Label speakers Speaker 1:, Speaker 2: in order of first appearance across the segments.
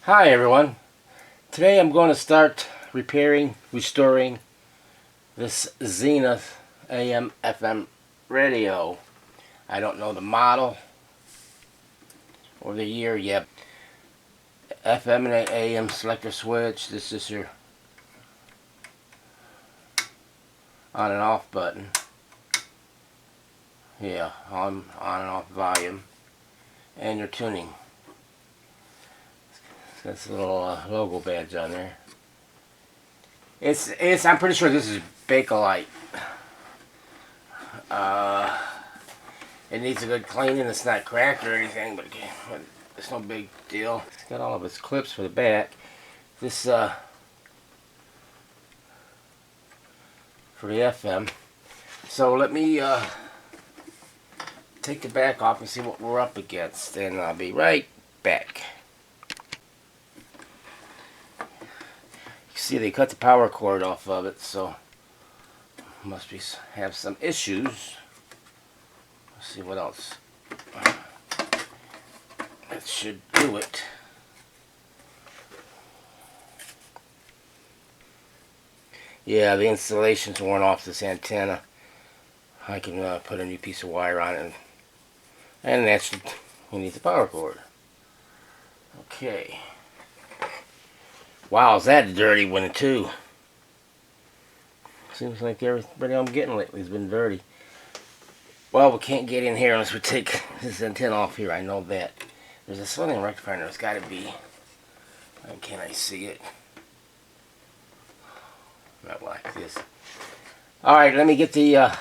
Speaker 1: Hi everyone. Today I'm going to start restoring this Zenith AM FM radio. I don't know the model or the year yet. FM and AM selector switch. This is your on and off button. Yeah, on and off volume. And your tuning. That's a little logo badge on there. I'm pretty sure this is Bakelite. It needs a good cleaning. It's not cracked or anything, but it's no big deal. It's got all of its clips for the back. This for the FM. So let me take the back off and see what we're up against, and I'll be right back. See, they cut the power cord off of it, so must have some issues. Let's see what else. That should do it. Yeah, the insulation's worn off this antenna. I can put a new piece of wire on it, and that's you need the power cord. Okay. Wow, is that a dirty one too? Seems like everybody I'm getting lately has been dirty. Well, we can't get in here unless we take this antenna off here. I know that. There's a sodium rectifier. There's got to be. Can I see it? Not like this. All right, let me get the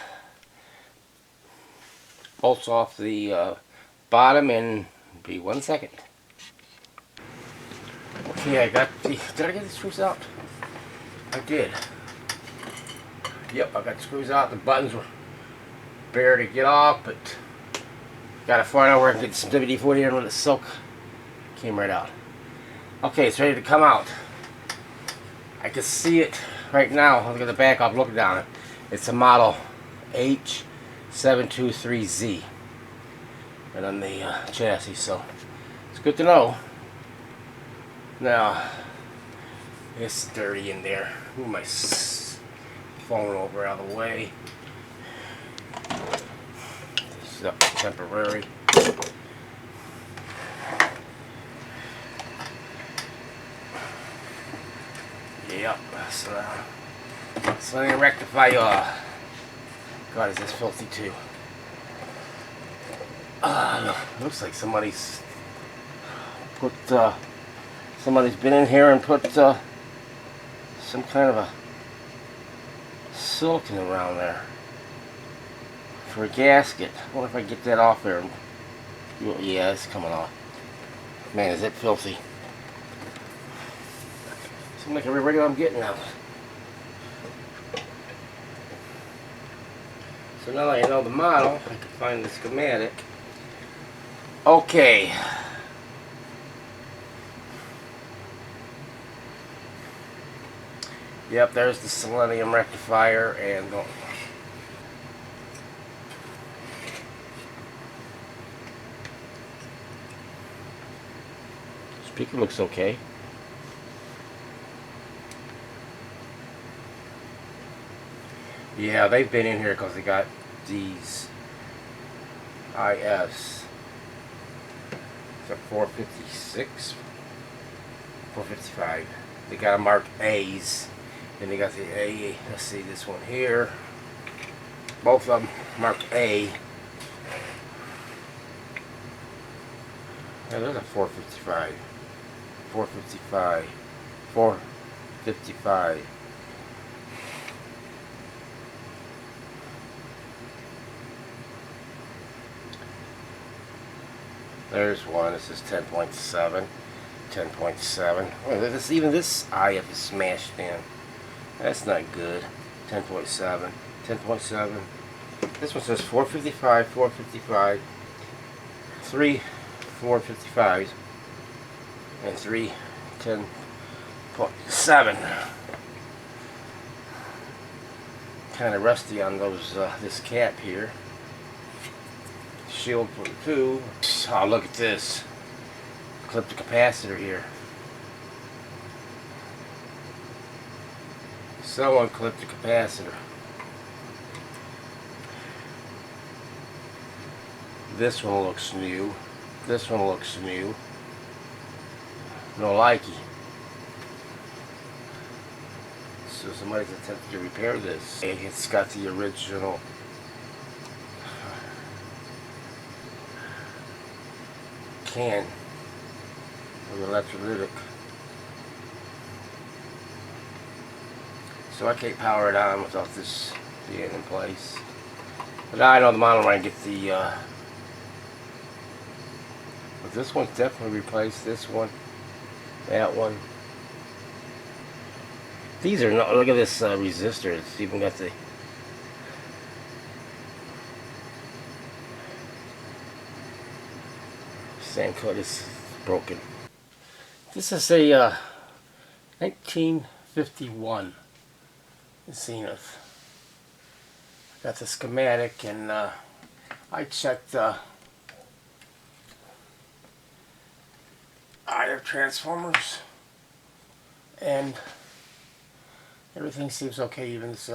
Speaker 1: bolts off the bottom and be 1 second. Okay, I got the. Did I get the screws out? I did. Yep, I got the screws out. The buttons were bare to get off, but got to find out where I can get some WD-40 in with the silk. Came right out. Okay, it's ready to come out. I can see it right now. Look at the back. I'm looking down it. It's a model H723Z, and on the chassis, so it's good to know. Now, it's dirty in there. Move my phone over out of the way. This is temporary. Yep. So let me rectify your. God, is this filthy too? Looks like somebody's put. Somebody's been in here and put some kind of a silicone around there for a gasket. I wonder if I can get that off there. Yeah, it's coming off. Man, is it filthy. Seems like every radio I'm getting now. So now that I know the model, I can find the schematic. Okay. Yep, there's the selenium rectifier, and speaker looks okay. Yeah, they've been in here because they got these IFs. It's a 456, 455. They got marked A's. Then they got the A. Let's see this one here. Both of them marked A. Yeah, there's a 455. 455. 455. There's one. This is 10.7. 10.7. Well, even this IF is smashed in. That's not good. 10.7. 10.7. This one says 455, 455, 3 455s, and 3 10.7. Kind of rusty on those this cap here. Shield for 2. Oh, look at this. Clip the capacitor here. Someone clipped the capacitor. This one looks new. This one looks new. No likey. So somebody's attempted to repair this. It's got the original can of electrolytic. So I can't power it on without this being in place. But I know the model where I get the but this one's definitely replaced. This one, that one. These are not. Look at this resistor. It's even got the sand cut is broken. This is a 1951 Zenith. Got the schematic, and I checked either transformers, and everything seems okay. Even this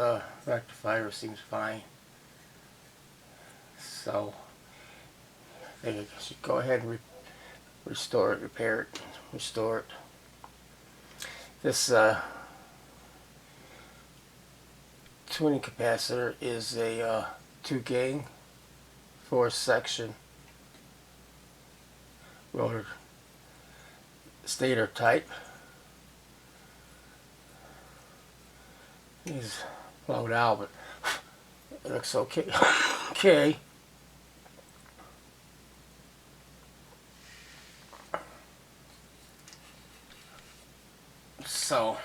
Speaker 1: rectifier seems fine. So I think I should go ahead and restore it, repair it, restore it. This tuning capacitor is a 2-gang 4-section rotor stator type. He's blowed out, but it looks okay. Okay. So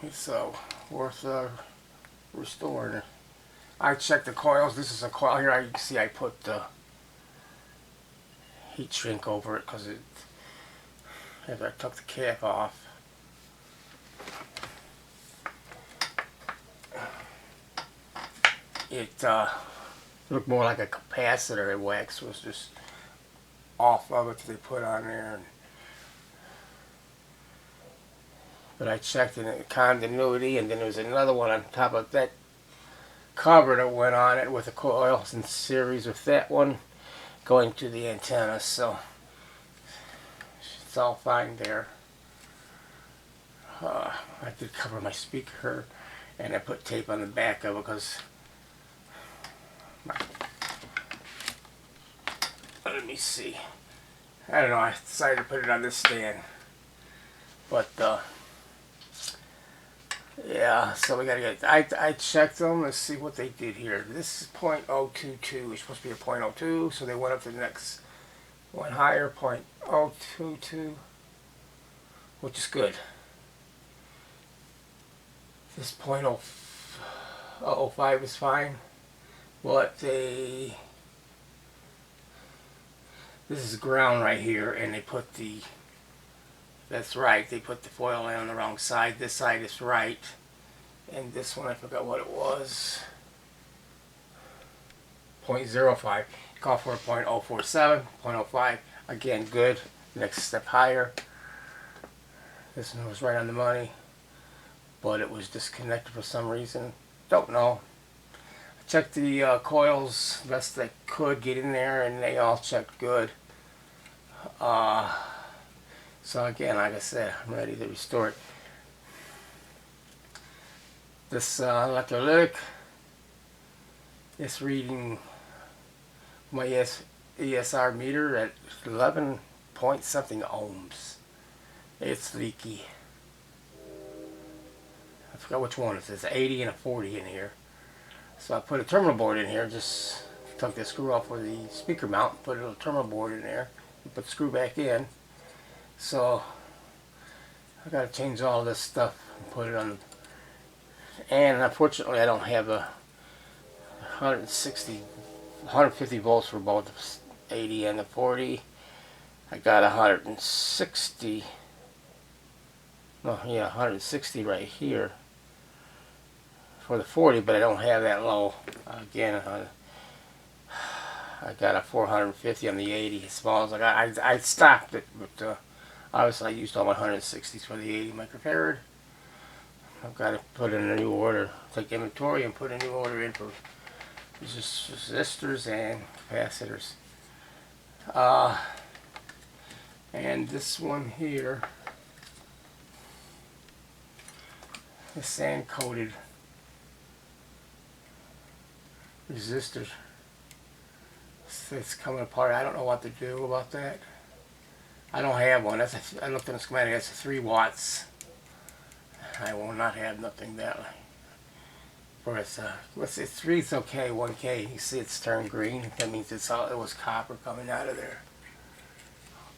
Speaker 1: it's worth restoring. I checked the coils. This is a coil here. You can see I put the heat shrink over it because after I took the cap off, it looked more like a capacitor. The wax was just off of it that they put on there. But I checked in continuity, and then there was another one on top of that cover that went on it with the coils in series with that one going to the antenna. So it's all fine there. I did cover my speaker, and I put tape on the back of it because let me see. I don't know. I decided to put it on this stand, but yeah. So we gotta get. I checked them. Let's see what they did here. This is .022. It's supposed to be a .02, so they went up to the next one higher, .022, which is good. This .005 is fine. But this is ground right here, and they put the, that's right, they put the foil in on the wrong side. This side is right, and this one I forgot what it was. .05. Call for a .047, .05. Again, good. Next step higher. This one was right on the money, but it was disconnected for some reason. Don't know. Checked the coils best I could get in there, and they all checked good. So again, like I said, I'm ready to restore it. This electrolytic is reading my ESR meter at 11 point something ohms. It's leaky. I forgot which one it is. 80 and a 40 in here. So I put a terminal board in here, just took the screw off for the speaker mount, put a little terminal board in there, and put the screw back in. So I got to change all this stuff and put it on. And unfortunately I don't have a 150 volts for both the 80 and the 40. I got 160. Oh yeah, 160 right here for the 40, but I don't have that low. Again, I got a 450 on the 80 as small as I stopped it, but Obviously I used all my 160s for the 80 microfarad. I've got to put in a new order, take inventory and put a new order in for resistors and capacitors. And this one here, the sand coated resistor, it's coming apart. I don't know what to do about that. I don't have one. I looked in the schematic. That's 3 watts. I will not have nothing that way. For it's let's say 3's okay. 1K. You see it's turned green. That means it was copper coming out of there.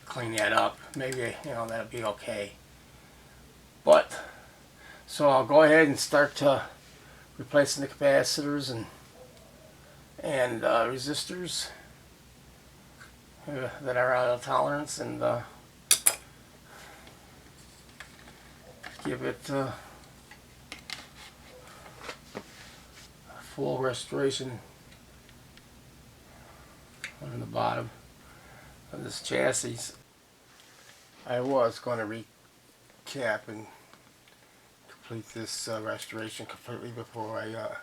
Speaker 1: Clean that up. Maybe that'll be okay. But so I'll go ahead and start replacing the capacitors and resistors that are out of tolerance, and give it a full restoration on the bottom of this chassis. I was going to recap and complete this restoration completely before I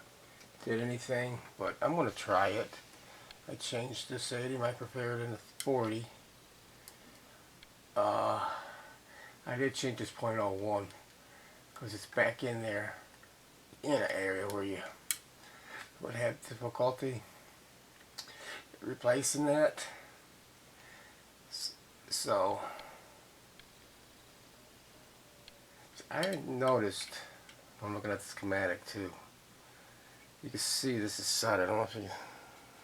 Speaker 1: did anything, but I'm going to try it. I changed this 80 microfarad into 40. I did change this 0.01 because it's back in there in an area where you would have difficulty replacing that. So I noticed, I'm looking at the schematic too, you can see this is soldered. I don't know if you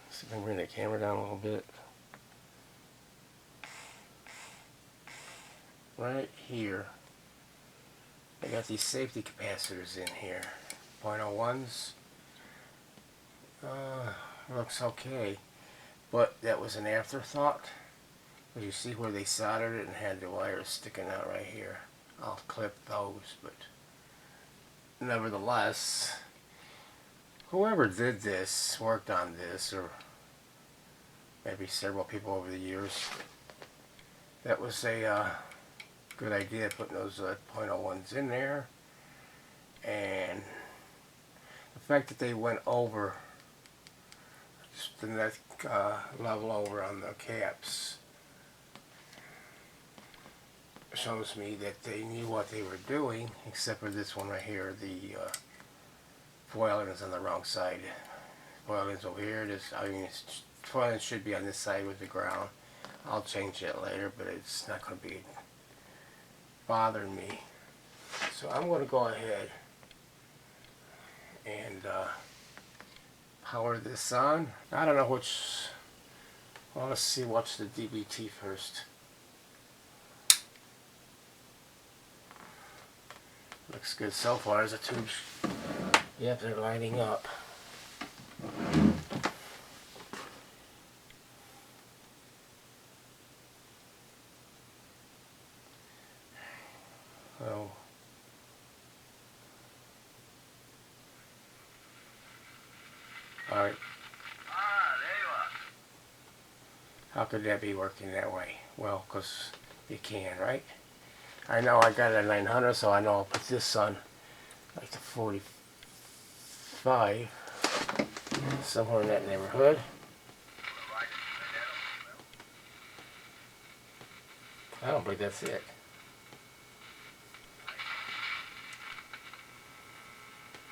Speaker 1: see if I can bring the camera down a little bit. Right here, I got these safety capacitors in here, 0.01s. Looks okay, but that was an afterthought. But you see where they soldered it and had the wires sticking out right here. I'll clip those, but nevertheless, whoever did this, worked on this, or maybe several people over the years, that was a good idea, putting those 0.01s in there. And the fact that they went over just the next level over on the caps shows me that they knew what they were doing, except for this one right here. The foiling is on the wrong side. Foiling is over here. Foiling should be on this side with the ground. I'll change that later, but it's not going to be bothering me. So I'm going to go ahead and power this on. I don't know which. Well, let's see what's the DBT first. Looks good so far as the tubes. Yep, they're lining up. Oh. Alright.
Speaker 2: There you are.
Speaker 1: How could that be working that way? Well, because you can, right? I know I got it at 900, so I know I'll put this on like the 45, somewhere in that neighborhood. I don't believe that's it.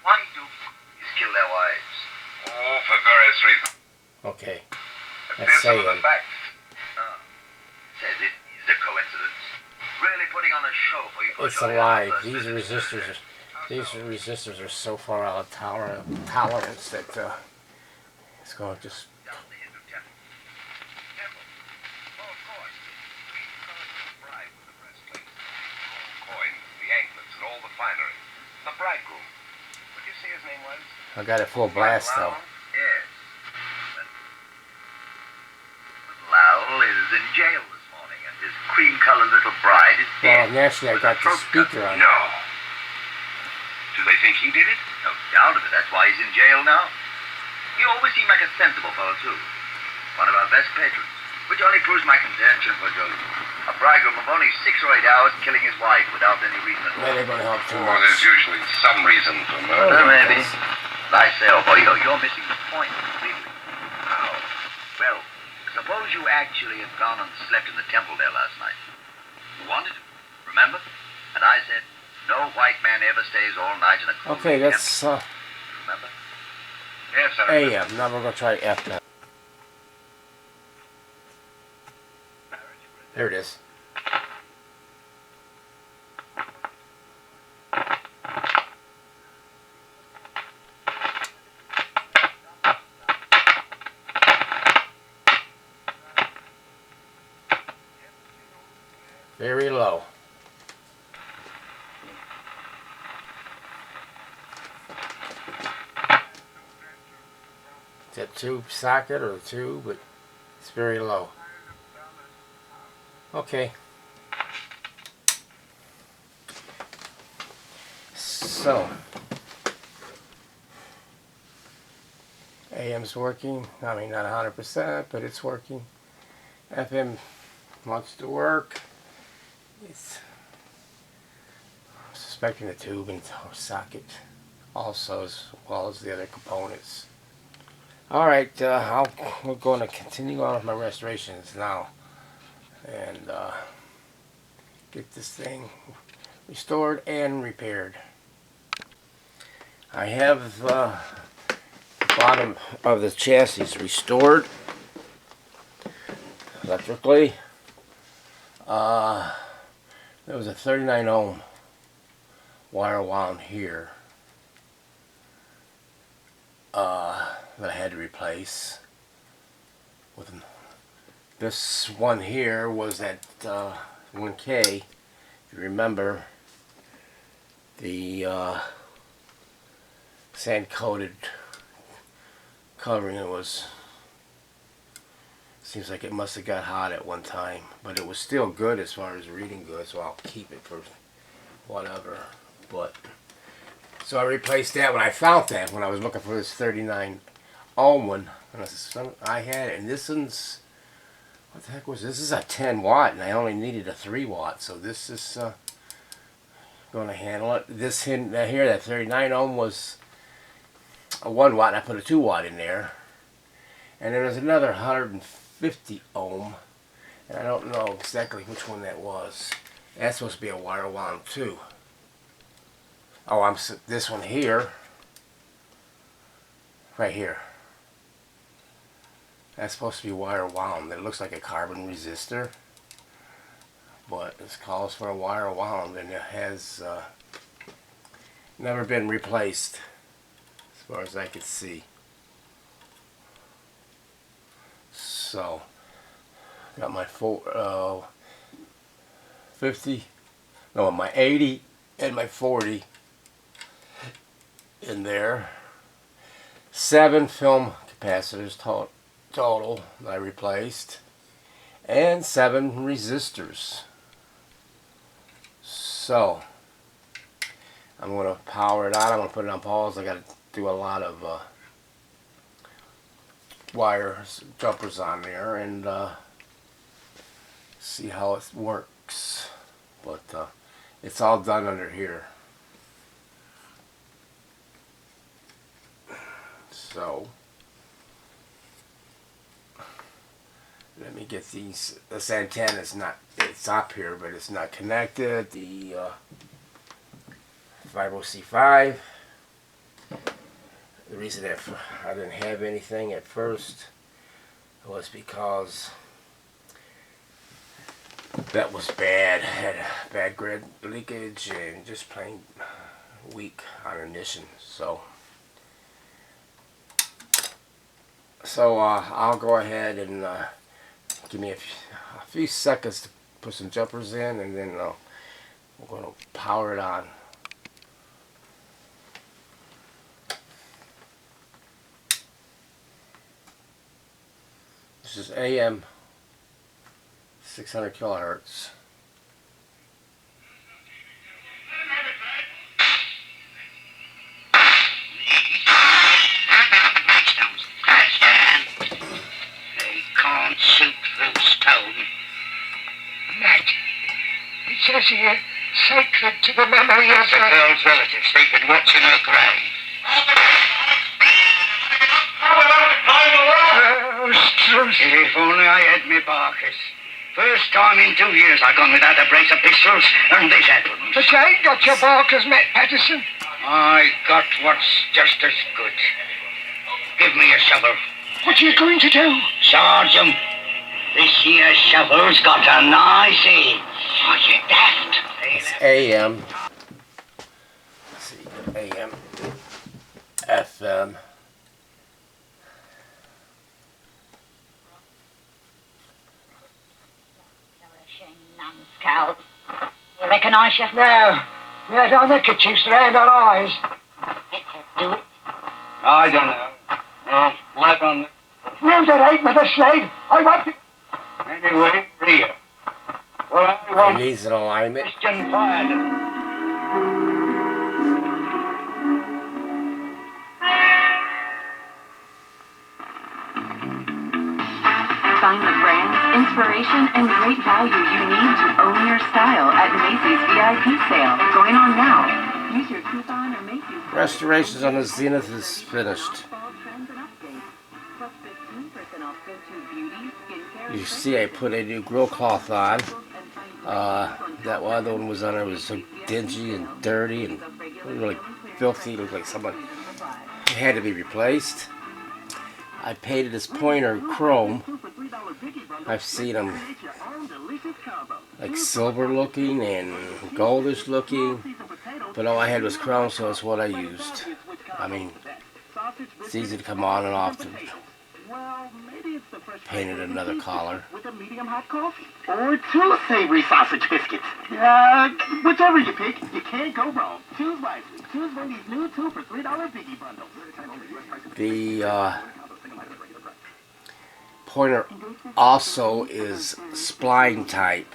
Speaker 2: Why do boys kill their wives? Oh, for various reasons.
Speaker 1: Okay.
Speaker 2: That's saying. Says it is a coincidence. Really putting on a show for you.
Speaker 1: It's alive. These resistors are so far out of tolerance that it's going to just.
Speaker 2: Down the Hindu temple. Temple. Oh, of course. Green colored bride with the breastplate, gold coins, the anklets, and all the finery. The bridegroom. What did you say his name was?
Speaker 1: I got it full blast though.
Speaker 2: Yes. Lowell is in jail this morning, and his cream-colored little bride is dead.
Speaker 1: Well, naturally, I got the speaker on.
Speaker 2: No. Do they think he did it? No doubt of it. That's why he's in jail now. He always seemed like a sensible fellow, too. One of our best patrons.
Speaker 3: Which only proves my contention for Jolie. A bridegroom of only 6 or 8 hours killing his wife without any reason at all.
Speaker 1: Maybe they're going to help too
Speaker 2: Or
Speaker 1: much.
Speaker 2: there's usually some reason for murder.
Speaker 3: Well, maybe. Myself, you're missing the point completely. How? Well, suppose you actually had gone and slept in the temple there last night. You wanted to, remember? And I said, no white man ever stays all night in a cool
Speaker 1: Okay, that's
Speaker 3: remember?
Speaker 2: Yes, sir.
Speaker 1: AM. Now we're going to try FM. There it is. Very low. Is that tube socket or the tube? But it's very low. Okay. So AM's working. I mean, not 100%, but it's working. FM wants to work. It's suspecting the tube and socket also, as well as the other components. Alright, we're going to continue on with my restorations now and get this thing restored and repaired. I have the bottom of the chassis restored electrically. There was a 39 ohm wire wound here that I had to replace. With this one here was at 1K. If you remember, the sand coated covering seems like it must have got hot at one time, but it was still good as far as reading good, so I'll keep it for whatever. But so I replaced that when I found that, when I was looking for this 39 ohm one, and I had it, and this one's, what the heck was this? This is a 10 watt, and I only needed a 3 watt, so this is going to handle it. This here, that 39 ohm was a 1 watt, and I put a 2 watt in there, and then there's another 150 ohm, and I don't know exactly which one that was. That's supposed to be a wire wound too. Oh, this one here, right here. That's supposed to be wire wound. It looks like a carbon resistor, but it calls for a wire wound, and it has never been replaced, as far as I could see. So, got my 50, no, my 80 and my 40 in there. 7 film capacitors total that I replaced, and 7 resistors. So, I'm going to power it on. I'm going to put it on pause. I got to do a lot of wire jumpers on there and see how it works. But it's all done under here. So let me get these. This antenna is not, it's up here, but it's not connected. The 50C5. The reason that I didn't have anything at first was because that was bad. Had a bad grid leakage and just plain weak on ignition. So I'll go ahead and give me a few seconds to put some jumpers in, and then we're going to power it on. This is AM 600 kilohertz.
Speaker 4: They can't shoot through
Speaker 3: That's a girl's relative. They've been watching her grave. If only I had me Barkers. First time in 2 years I've gone without a brace of pistols, and this happens.
Speaker 4: But you ain't got your Barkers, Matt Patterson.
Speaker 3: I got what's just as good. Give me a shovel.
Speaker 4: What are you going to do?
Speaker 3: Sergeant, this here shovel's got a nice edge. Are you daft?
Speaker 1: It's AM. Let's see, AM, FM.
Speaker 5: Numbskull. You recognise you?
Speaker 4: No. We had our neckerchiefs around our eyes.
Speaker 5: Do it.
Speaker 3: I don't know. No, flat on the...
Speaker 4: No, that ain't with a sled. I want to...
Speaker 3: Anyway, here. Well, I
Speaker 1: It
Speaker 3: want
Speaker 1: needs an alignment.
Speaker 3: Christian fire.
Speaker 6: Find the brands, inspiration, and great value you need to own your style at Macy's VIP sale. Going on now. Use your coupon or Macy's.
Speaker 1: Restorations on the Zenith is finished. You see, I put a new grill cloth on. That other one was on there was so dingy and dirty and really filthy. Looked like someone it had to be replaced. I painted this pointer chrome. I've seen them like silver looking and goldish looking, but all I had was chrome, so it's what I used. I mean, it's easy to come on and off. Painted another collar.
Speaker 7: With a medium hot coffee. Or 2 savory sausage biscuits. Whichever you pick, you can't go wrong. Choose wisely. Choose Wendy's new 2 for $3 biggie bundles.
Speaker 1: The pointer also is spline type.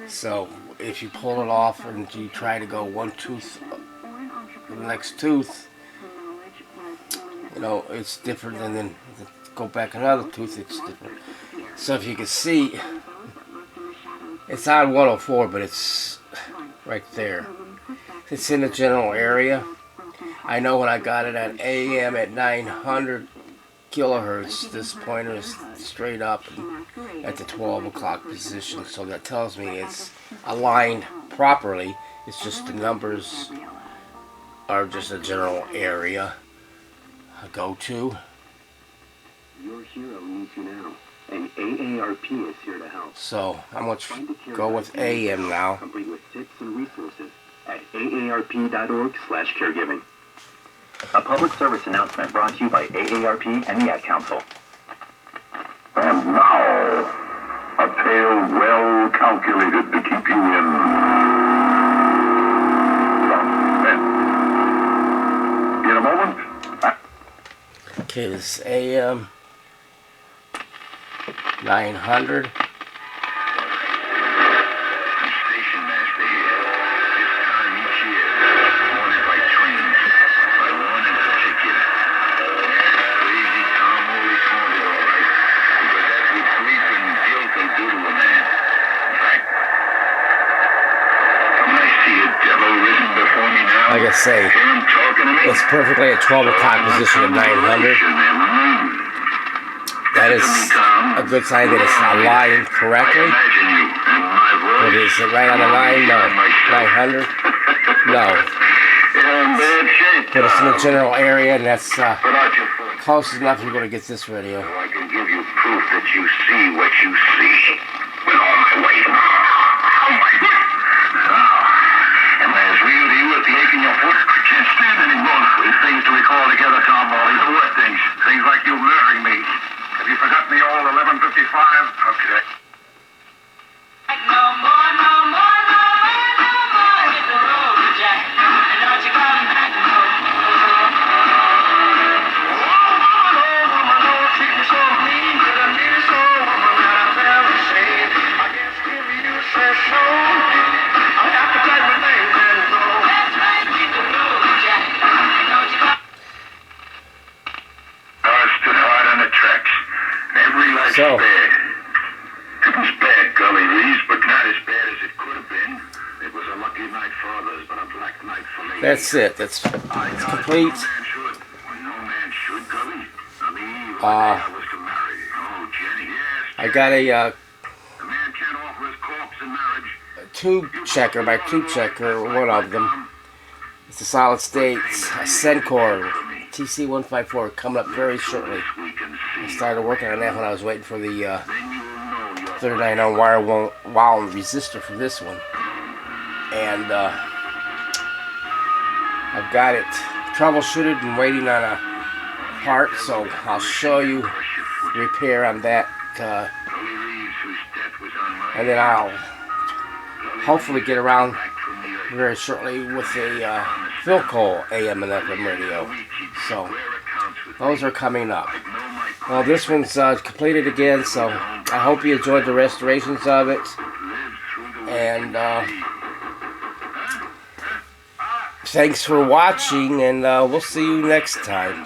Speaker 1: So if you pull it off and you try to go one tooth to the next tooth, you know, it's different than then go back another tooth, it's different. So if you can see, it's on 104, but it's right there. It's in the general area. I know when I got it at AM at 900 kilohertz, this pointer is straight up and at the 12 o'clock position, so that tells me it's aligned properly. It's just the numbers are just a general area. I go to.
Speaker 7: Your hero needs you now, and AARP is here to help.
Speaker 1: So I'm going to go with AM now.
Speaker 7: Complete with tips and resources at aarp.org/caregiving. A public service announcement brought to you by AARP and the Ad Council.
Speaker 2: And now, a tale well calculated to keep you in suspense. In a moment.
Speaker 1: Okay, this is AM 900.
Speaker 2: Station master here. This time each year, wanted by train, by one in particular. Crazy Tom always wanted, all right, because that's what grief and guilt will do to a man. In fact, don't I see a devil risen before me now?
Speaker 1: Like I say,
Speaker 2: Hear him talking to me?
Speaker 1: it's perfectly at 12 o'clock position at 900. That is a good sign that it's aligned correctly. But is it right on the line? No. 900? No. But it's in the general area, and that's close enough you're going to get this radio.
Speaker 2: I can give you proof that you see what you see. With all my weight. Oh my foot! Am I as real to you as the ache in your foot? I can't stand anymore. These things to recall together, Tom Molly. The what things? Things like you murdering me. Have you forgotten the old 1155? Okay.
Speaker 8: No more, no more, no more, no more. Hit the road, Jack. And don't you come back no more. Oh, woman, oh, treat me so mean. Could I be so woman that I fell ashamed? I guess
Speaker 2: father's but a black night for me.
Speaker 1: That's it. It's complete.
Speaker 2: No man should, Gully. On the eve of the day I was to marry. Oh, Jenny, yes.
Speaker 1: I got a
Speaker 2: A man can't offer his corpse in marriage.
Speaker 1: tube checker, my tube checker, one of them. It's a solid state Sencor TC154 coming up very shortly. I started working on that when I was waiting for the 39 wire wound resistor for this one. And I've got it troubleshooted and waiting on a part, so I'll show you the repair on that. And then I'll hopefully get around very shortly with a Philco AM and FM radio. So those are coming up. Well, this one's completed again, so I hope you enjoyed the restorations of it. And thanks for watching, and we'll see you next time.